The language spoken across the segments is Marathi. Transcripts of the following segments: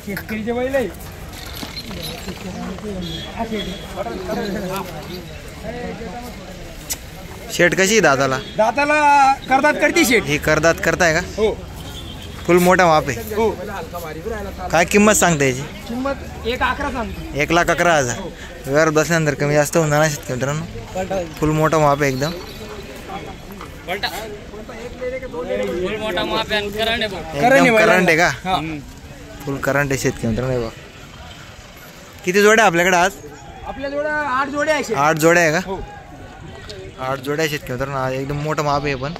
शेतकरीचे बैल आहे. शेट कशी दाताला? दाताला करतात करती शेट. ही करदात करताय का? हो फुल मोठा माप आहे. हो. काय किंमत सांगता याची? किंमत 1,11 सांगतो. 1,11,000. व्यवहार बसल्यानंतर कमी जास्त होणार नाही शेतकरी मित्रांनो. फुल मोठा माप आहे एकदम. एकदम करंट आहे का? फुल करंट आहे शेतकरी मित्रांनो. बघा किती जोड्या आपल्याकडे आज? आपल्या जोड्या 8 जोड्या आहे. 8 जोड्या आहे का? हो 8 जोड्या आहेत शेतकरी मित्रांनो. एकदम मोठं माप आहे पण.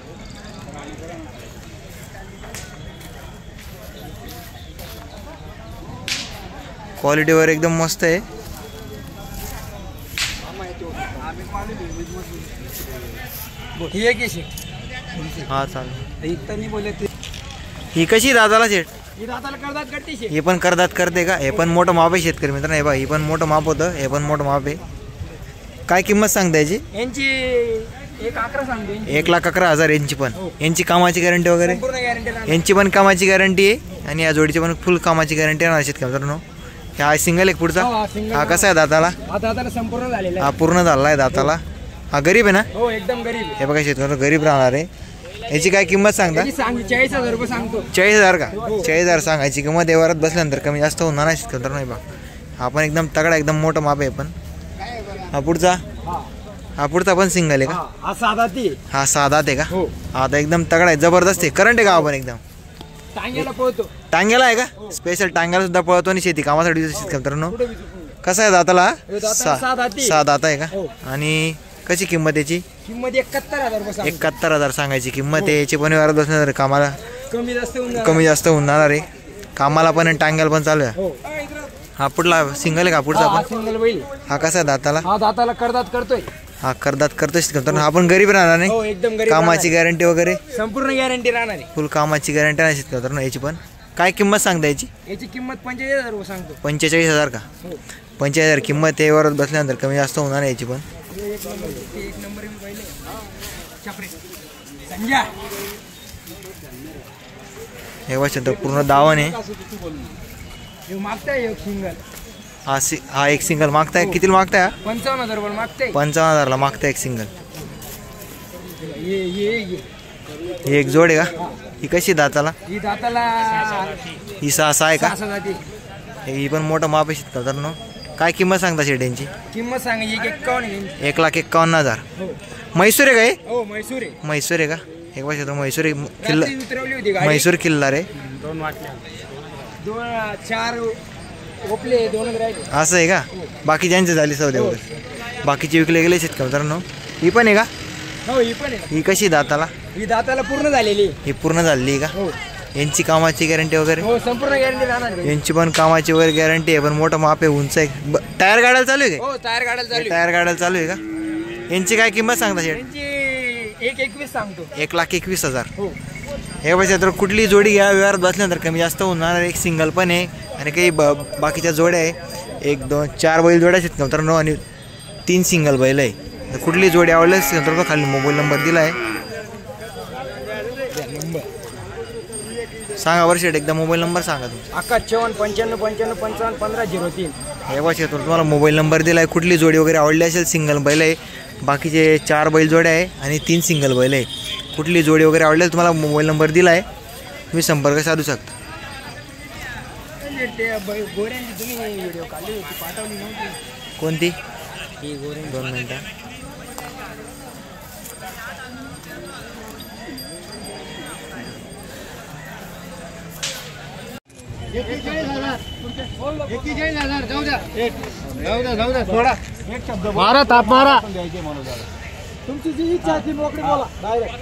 क्वालिटीवर एकदम मस्त आहे. ही एक आहे शेट. हा चालेल. इथं नाही बोलले ते. ही कशी दादाला शेट? ही दाताला करतात करते शेट. हे पण करदात करते का? हे पण मोठं माप आहे शेतकरी मित्रांनो. हे बघा ही पण मोठं माप होतं. हे पण मोठं माप आहे. काय किंमत सांगता याची? यांची 1,11 सांगतो. 1,11,000 यांची पण. यांची कामाची गॅरंटी वगैरे? पूर्ण गॅरंटी. यांची पण कामाची गॅरंटी आहे आणि या जोडीची पण फुल कामाची गॅरंटी आहे शेतकरी मित्रांनो. हा सिंगल एक पुढचा. हा कसा आहे दाताला? दाताला संपूर्ण झालेला हा पूर्ण झाला आहे दाताला. हा गरीब आहे ना? हो एकदम गरीब आहे. हे बघा शेतकरी गरीब राहणार आहे. याची काय किंमत सांगता? 40,000 रुपये सांगतो. 40,000 का? 40,000 सांगायची किंमत. व्यवहारात बसल्यानंतर कमी जास्त होणार नाही शेतकरी मित्रांनो. बघा हा पण एकदम तगडा एकदम मोठं माप आहे पण. हा पुढचा? हा पुढचा पण सिंगल आहे का? हा साधा ती. हा साधा आहे का? हो आता एकदम तगडा आहे जबरदस्त आहे. करंट आहे का? आपण एकदम टांग्याला पळतो. टांग्याला आहे का? स्पेशल टांग्याला सुद्धा पळतो आणि शेती कामासाठी शेतकरी मित्रांनो. कसा आहे दाताला? सहा दात आहे का? आणि कशी किंमत याची? किंमत 71,000 रुपये. 71,000 सांगायची किंमत आहे. याची पण व्यवहारात बसणार कामाला कमी जास्त होणार आहे. कामाला पण आणि टांग्याला पण चालू आहे. हा पुढला सिंगल आहे का? पुढचा पण सिंगल बैल. हा कसा आहे दाताला? हा दाताला करतात करतोय. हा करदात करतोय शेतकरी. हा पण गरीब राहणार नाही? हो एकदम गरीब. कामाची गॅरंटी वगैरे? संपूर्ण गॅरंटी राहणार आहे. फुल कामाची गॅरंटी आहे शेतकरी. याची पण काय किंमत सांगता याची? याची किंमत 45,000 रुपये सांगतो. 45,000 का? 45,000 किंमत आहे. व्यवहारात बसल्यानंतर कमी जास्त होणार आहे याची पण. एक नंबर संजय हे वर्ष पूर्ण दावण आहे. मागताय एक सिंगल. हा एक सिंगल मागताय. किती मागताय? 55,000 रुपये मागताय. 55,000 मागताय एक सिंगल. ही एक जोड आहे का? ही कशी दाताला? ही दाताला ही 6 आहे का? 6 जाती. ही पण मोठं माप आहे शेतकऱ्यांनो. काय किंमत सांगता शेट यांची? किंमत सांगायची 51,000. 1,51,000. हो म्हैसूर आहे का हे? हो म्हैसूर आहे. म्हैसूर आहे का? एक वर्ष म्हैसूर किल्ला उतरवली होती गाडी. म्हैसूर किल्ला रे. 4 ओपले 2 राहिले. असं आहे का? बाकी ज्यांचे झाली सौदे वगैरे बाकीचे विकले गेले शेतकरी मित्रांनो. ही पण आहे का? हो ही पण आहे. ही कशी दाताला? ही दाताला पूर्ण झालेली. ही पूर्ण झालेली आहे का? हो यांची कामाची गॅरंटी वगैरे? हो संपूर्ण गॅरंटी राहणार. यांची पण कामाची वगैरे गॅरंटी आहे. पण मोठं माप आहे. उंच आहे. टायर गाड्याला चालू आहे का? हो टायर गाड्याला चालू. टायर गाड्याला चालू आहे का? यांची काय किंमत सांगता शेट? यांची 1,21 सांगतो. 1,21,000. हो हे वर्षी तर कुठली जोडी घ्या व्यवहारात बसल्यानंतर कमी जास्त होणार. एक सिंगल पण आहे आणि काही बाकीच्या जोड्या आहे. 1 2 4 बैल जोड्या आहेत मित्रांनो आणि 3 सिंगल बैल आहे. कुठली जोडी आवडल्यास मित्रांनो खाली मोबाईल नंबर दिला आहे. सांगा बरं शेट एकदा मोबाईल नंबर सांगा तुमचा. 51 55 55 55 1503. हे वर्षी तुम्हाला मोबाईल नंबर दिला आहे. कुठली जोडी वगैरे आवडली असेल सिंगल बैल आहे. बाकीचे 4 बैल जोड्या आहे आणि 3 सिंगल बैल आहे. कुठली जोडी वगैरे आवडल्यास तुम्हाला मोबाईल नंबर दिला आहे. तुम्ही संपर्क साधू शकता. कोणती? 2 मिनिटं. मारा ताप मारा. तुमची जी इच्छा ती मोकळी बोला. डायरेक्ट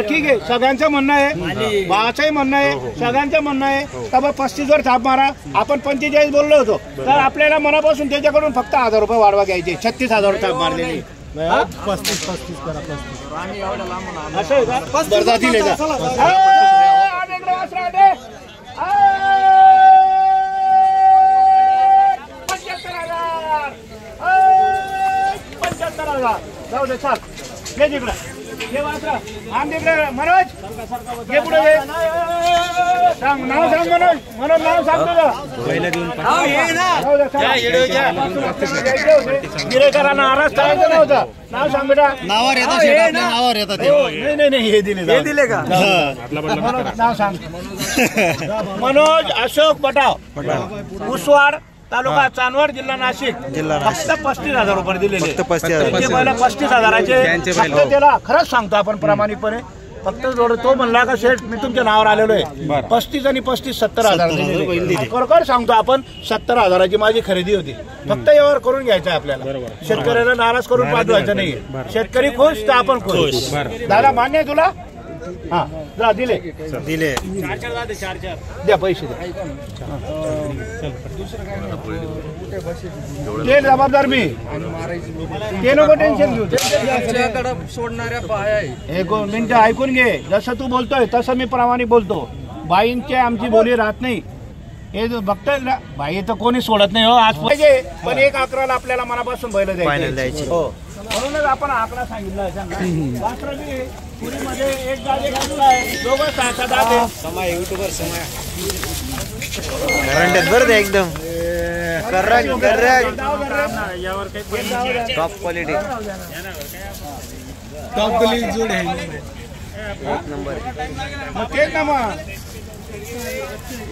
ठीक आहे. सगळ्यांचं म्हणणं आहे. भावाचंही म्हणणं आहे. सगळ्यांचं म्हणणं आहे का बा 35वर थाप मारा. आपण 45 बोललो होतो तर आपल्याला मनापासून त्याच्याकडून फक्त 1,000 रुपये वाढवा घ्यायचे. 36,000 थाप मारलेली. 35 करा. 35 असं आहे का? बरं दिले का? नका जाऊ दे चाल ये तिकडं ये वासरा आम तिकडे मनोज ये पुढे ये सांग नाव सांग मनोज नाव सांग तुझं गिरेकरांना आरास करायचं नव्हतं नाव सांग बेटा नावावर येतात शेट, आपल्या नावावर येतात ते. नाही हे दिले का मनोज नाव सांग मनोज अशोक पटाव उसवाड तालुका चांदवड जिल्हा नाशिक फक्त 35,000 रुपये दिलेले फक्त 35,000. पहिला 35,000चे फक्त त्याला खरंच सांगतो आपण प्रामाणिकपणे फक्त तो म्हणला का शेठ मी तुमच्या नावावर आलेलो आहे 35 आणि 35 70,000 दिलेले. खरोखर सांगतो आपण 70,000ची माझी खरेदी होती फक्त यावर करून घ्यायचं आहे आपल्याला शेतकऱ्याला नाराज करून पाठवायचं नाही शेतकरी खुश तर आपण खुश दादा मान्य आहे तुला हा जा दिले द्या पैसे द्या ते जबाबदार मी ते नको टेन्शन घेऊ सोडणाऱ्या बाया आहे. एक मिनिट ऐकून घे जसं तू बोलतोय तसं मी प्रामाणिक बोलतो बाईंची आमची बोली राहत नाही हे बघतोय ना बाई तर कोणी सोडत नाही हो आज पाहिजे पण 1-11 आपल्याला मनापासून बैल द्यायची हो म्हणूनच आपण आकडा सांगितला पुरीमध्ये एक जागे घातला आहे दोघं 6-7 आहे समय युट्यूबर समय करंट बरं ते एकदम टॉप क्वालिटी जोड आहे मग तेच ना मग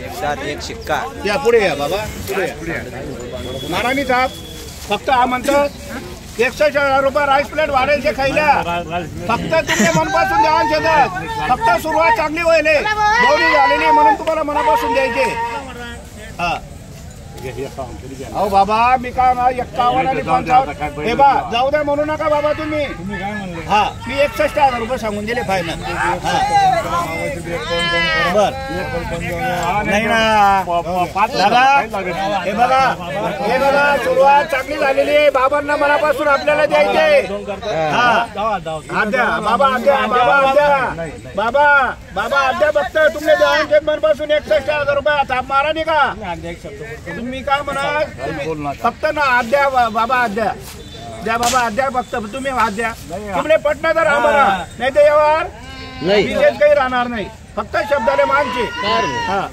एक साथ एक शिक्का या पुढे या बाबा पुढे या महाराणी साहेब फक्त हा म्हणतो 61,000 रुपये राईस प्लेट वाढायचे खायला फक्त तुम्ही मनपासून द्या शेतात फक्त सुरुवात चांगली होईल एवढी झालेली म्हणून तुम्हाला मनापासून द्यायचे हा अहो बाबा मी काय ना 51 आणि 55 हे बा जाऊ द्या म्हणू नका बाबा तुम्ही हा मी 61,000 रुपये सांगून दिले फायनल बर नाही ना दादा हे बघा सुरुवात चांगली झालेली आहे बाबांना मनापासून आपल्याला द्यायचे हा आद्या बाबा आद्या बघतोय तुम्ही द्या मनपासून 61,000 रुपये थाप मारा नाही का तुम्ही काय म्हणा फक्त ना आद्या बाबा आद्या द्या बाबा आद्या फक्त तुम्ही आद्या तुम्ही पटना तर आम्हाला नाही तर यावर विशेष काही राहणार नाही फक्त शब्दाले मानचे हा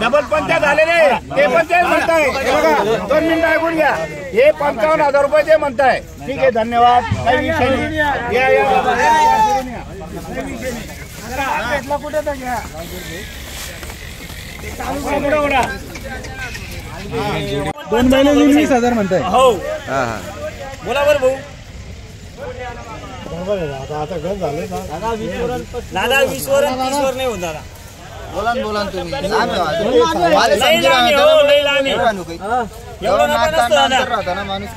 डबल 50 झालेले ते पण तेच म्हणताय बघा 2 मिनिटं ऐकून घ्या हे 55,000 रुपये ते म्हणताय ठीक आहे धन्यवाद काही विषय नाही या कुठे तर घ्या दोन बैल 20,000 म्हणताय हो हा हा बोला बरं भाऊ आता घर झाले दादा 20 वर 30 वर नाही होत दादा बोला तुम्ही माणूस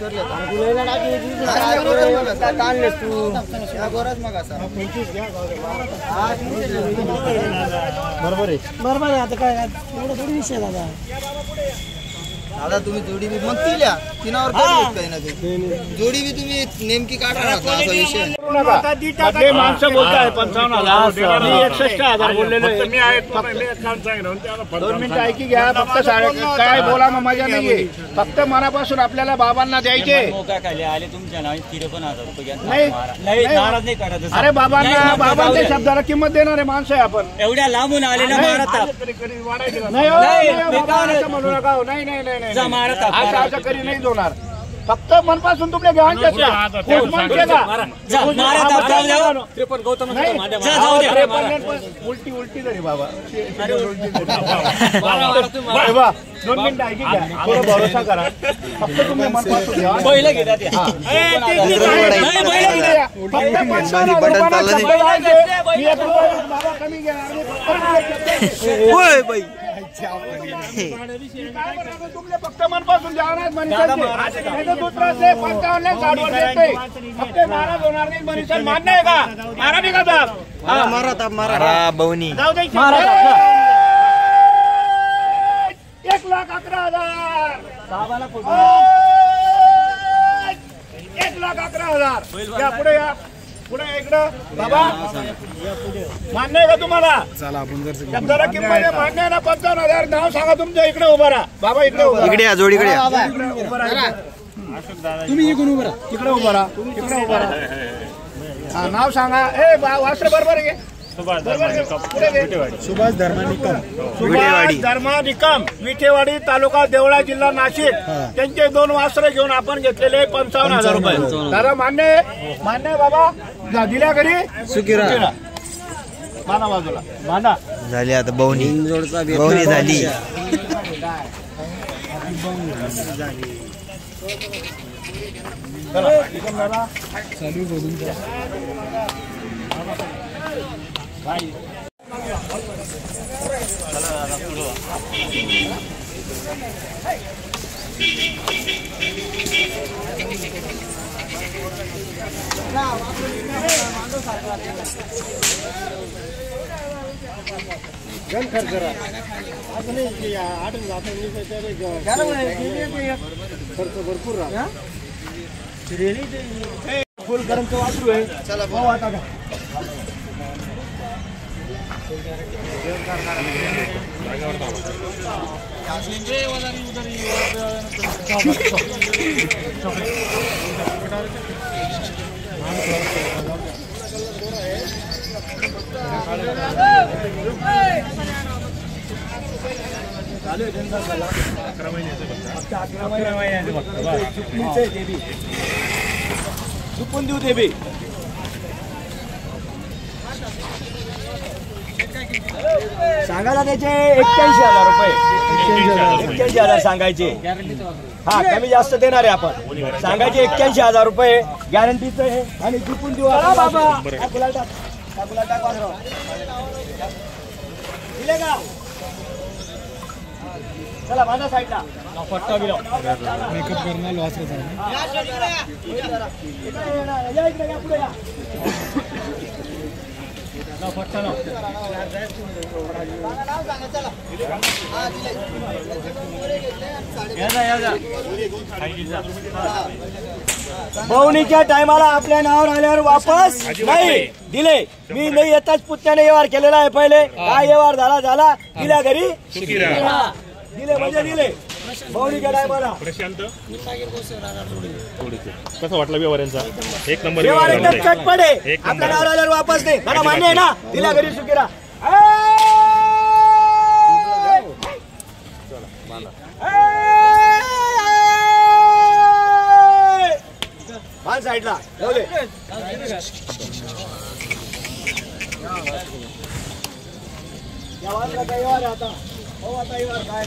बरोबर आहे आता काय एवढा थोडी विषय दादा तुम्ही जोडी बी मग तिल्या तिनावर काही ना काही जोडी बी तुम्ही नेमकी काढा असा विषय माणसं बोलताय 55,000 मी 61,000 बोललेलो मी आहेत 2 मिनिटं ऐकी घ्या फक्त काय बोला मग मजा नाहीये फक्त मनापासून आपल्याला बाबांना द्यायचे आले तुमच्या नावाने 53,000 रुपये नाही नाराज नाही करत अरे बाबांच्या शब्दाला किंमत देणारे माणसं आहे आपण एवढ्या लांबून आले ना महाराज नाही म्हणू नका नाही असं करी नाही होणार फक्त मनपासून तुमच्या उलटी तरी बाबा 2 मिनिटं ऐकी घ्या थोडं भरोसा करा फक्त तुम्ही मनपासून कमी घ्या तुमने फक्त मनपासून द्या दुसरा 55 फक्त नाराज होणार नाही मनीषा मान्य आहे का मारा नाही का मारा बवनी 1,11,000 1,11,000 या पुढे या पुढे इकडं बाबा मान्य आहे का तुम्हाला शब्दाला किंमत मान्य आहे ना 55,000 नाव सांगा तुमच्या इकडे उभा राहा बाबा इकडे इकडे या जोडीकडे या उभा राहा तुम्ही इकडून उभा राहा, तिकडे उभा राहा, तिकडे उभा राहा. हा, नाव सांगा. ए वास्त्र बरोबर आहे. सुभाष धर्मा निकम, विठेवाडी तालुका देवळा, जिल्हा नाशिक. त्यांचे 2 वास्त्र घेऊन आपण घेतलेले 55,000 रुपये. दादा मान्य मान्य बाबा. दिल्या घरी सुकिरा बांधा बाजूला बांधा. झाली आता बवणी झाली. खर्च भरपूर राहा. फुल गरमचं वासरू आहे. चला भाऊ आता का चुकून देऊ ते बी. सांगायला त्याचे 81,000 रुपये. 81,000 सांगायचे. हा, कमी जास्त देणार आहे आपण. सांगायचे 81,000 रुपये गॅरंटीचं आहे. आणि चुकून देऊ बाबा. दिले का? चला माझ्या साईडला पट्टा बिलो मेकअप करणार वासरे बवणीच्या टायमाला आपल्या नावावर आल्यावर वापस नाही दिले. मी नाही येताच पुत्याने व्यवहार केलेला आहे. पहिले काय व्यवहार झाला दिल्या घरी दिले म्हणजे दिले. बवणीच्या टायमाला कसं वाटलं व्यवहारांचा? एक नंबर व्यवहार एकदम चटपट आहे. आपल्या नावावर आल्यावर वापस नाही. मला मान्य आहे ना. दिल्या घरी सुकिरा. मान साईडला जाऊ दे. व्यवहारला काय व्यवहार आता? हो आता व्यवहार काय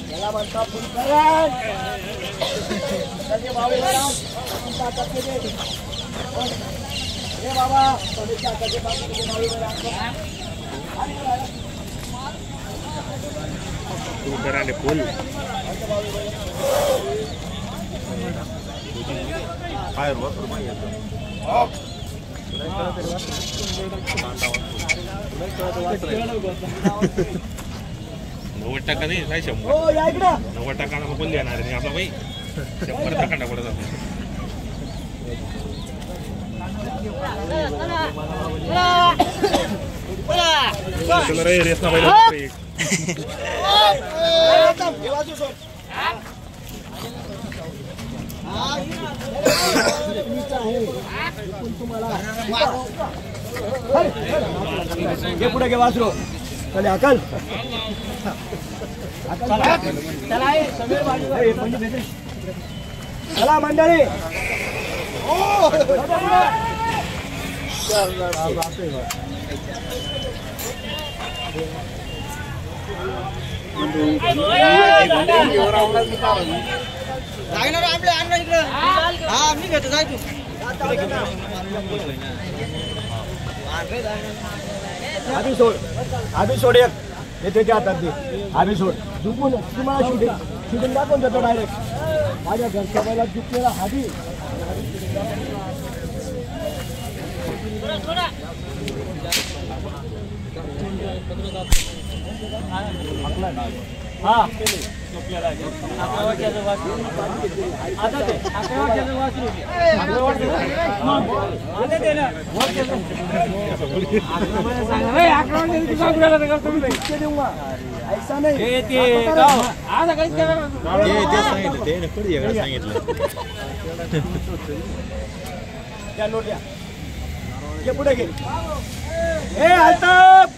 त्याला म्हणता फुलकरण. हे बाबा फुल $90 नाही, 100. 90% बोलले येणार नाही आपला भाई. 100% पुढे जातो. रेस ना पाहिजे. पुढे घे वासरू. चले अकल चला मंडळी. मी घेतो जाय तू. आधी सोड एक येते त्या हातात दे. आधी सोड झुकून तुम्हाला शूटिंग दाखवून देतो डायरेक्ट. माझ्या घरच्या बैला झुकलेला हादी. हा पुढे घे ए अल्ताफ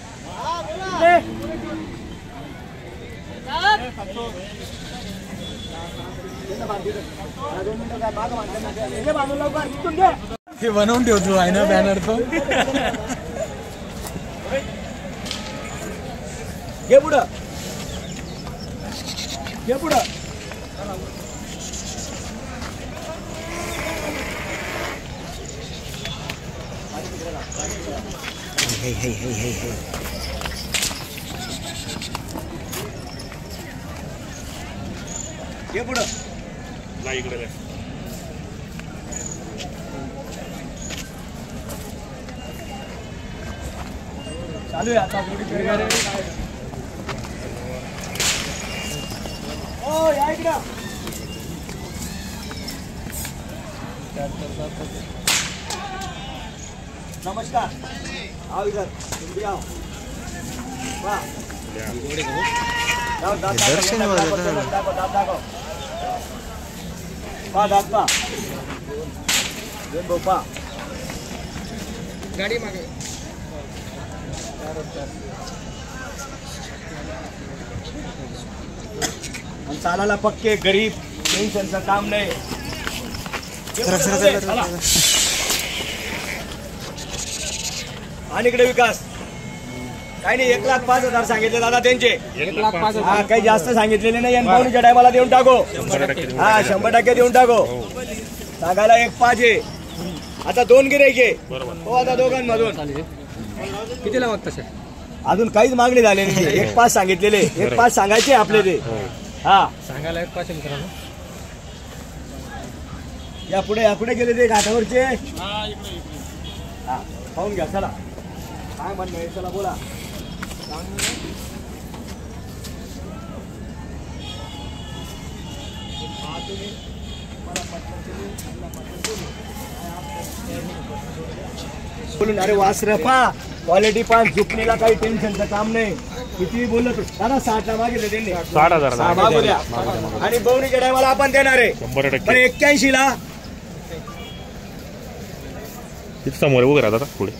हे बनवून ठेवतो आहे ना बॅनर तो. घे पुढं घे पुढं हे हे हे हे हे घे पुढं ला इकडे रे. चालू आहे आता ओ या इकडं नमस्कार आओ इधर तुम भी आओ वाह दर्शन दाखव पा दात पा पा गाडी मागे चालायला पक्के गरीब टेन्शनचं काम नाही. आणि इकडे विकास काही नाही 1,05,000 सांगितले दादा त्यांचे. 1,05,000 हा काही जास्त सांगितलेले नाही आणि पाहुणीच्या टायमाला देऊन टाको. 100% हा 100% देऊन टाको. सांगायला 1,5 आहे. आता 2 गिऱ्हाईक आहे हो आता दोघांमधून कितीला मागता सर? अजून काहीच मागणी झाली नाही. 1,5 सांगितलेले 1,5 सांगायचे आपले ते. हा सांगायला 1,500 मित्रांनो. या पुढे गेले ते घाटावरचे. हा पाहून घ्या चला काय म्हणणं आहे चला बोला. बोलून अरे वासर पा क्वालिटी पा झुकणीला काही टेन्शनचं काम नाही. किती बोललो तू दादा 60ला मागितलं त्यांनी 60,000 मागू द्या. आणि बवणीच्या टायमाला आपण देणार आहे 100%. पण 81ला तिथे समोर उभे राहतात पुढे.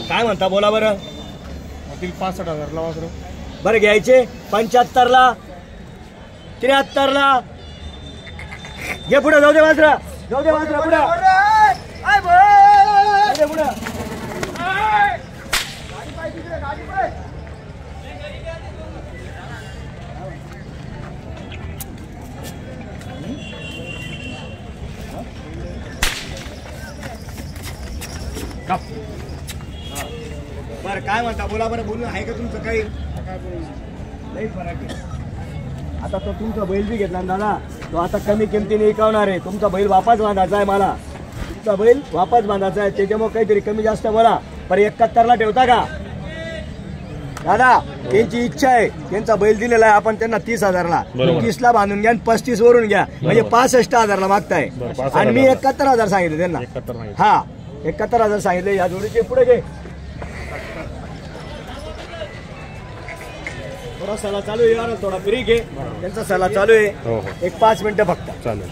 काय म्हणता बोला बरं. 65,000ला वासरू. बरं घ्यायचे 75ला 73ला घे पुढे. जाऊ दे वासरा पुढे पुढे. बरं काय म्हणता बोला बरं. बोलून आहे का तुमचं काही नाही फरक आहे. आता तो तुमचा बैल बी घेतला ना दादा तो आता कमी किमतीने विकवणार आहे. तुमचा बैल वापस बांधायचा आहे मला. तुमचा बैल वापस बांधायचा आहे त्याच्यामुळे काहीतरी कमी जास्त बोला. पर 71ला ठेवता का दादा. त्यांची इच्छा आहे त्यांचा बैल दिलेला आहे आपण त्यांना 30,000ला 30ला बांधून घ्या आणि 35 वरून घ्या म्हणजे 65,000ला मागताय. आणि मी 71,000 सांगितले त्यांना. हा 71,000 सांगितले. या जोडीचे पुढे घे. थोडा सला चालू आहे यार थोडा ब्रेक आहे त्यांचा सला चालू आहे. 1-5 मिनिटं फक्त चालेल.